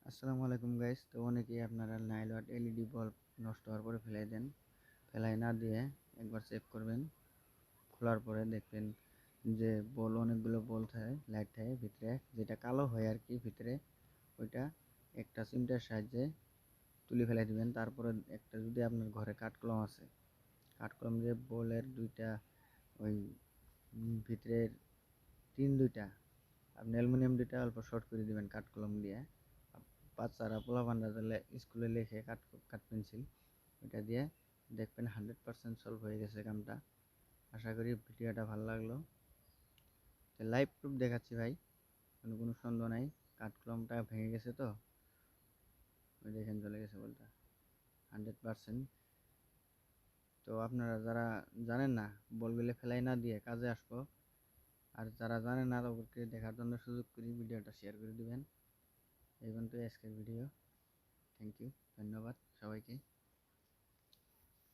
আসসালামু আলাইকুম গাইস। তো অনেকেই আপনারা নাইলওয়াট এলইডি বাল্ব নষ্ট হওয়ার পরে ফেলাই দেন। ফেলাই না দিয়ে একবার চেক করবেন। খোলার পরে দেখবেন যে অনেকগুলো বল থাকে, লাইট থাকে ভিতরে, যেটা কালো হয় আর কি ভিতরে, ওইটা একটা চিমটার সাহায্যে তুলে ফেলাই দিবেন। তারপরে একটা, যদি আপনার ঘরে কাঠকলম আছে, কাঠকলম দিয়ে বলের দুইটা ওই ভিতরের দুইটা আপনি অ্যালুমিনিয়াম দুইটা অল্প শর্ট করে দিবেন কাঠকলম দিয়ে। বাচ্চারা পোলাপানরা তাহলে স্কুলে লেখে কাঠ পেন্সিল, ওইটা দিয়ে দেখবেন 100% সলভ হয়ে গেছে কামটা। আশা করি ভিডিওটা ভালো লাগলো। লাইভ প্রুফ দেখাচ্ছি ভাই, কোনো সন্দেহ নাই। কাঠকলমটা ভেঙে গেছে, তো ওই দেখেন চলে গেছে বলটা 100%। তো আপনারা যারা জানেন না, বলগুলো ফেলাই না দিয়ে কাজে আসবো, আর যারা জানেন না তাদেরকে দেখার জন্য সুযোগ করি ভিডিওটা শেয়ার করে দিবেন। এই পর্যন্ত আজকের ভিডিও। থ্যাংক ইউ, ধন্যবাদ সবাইকে।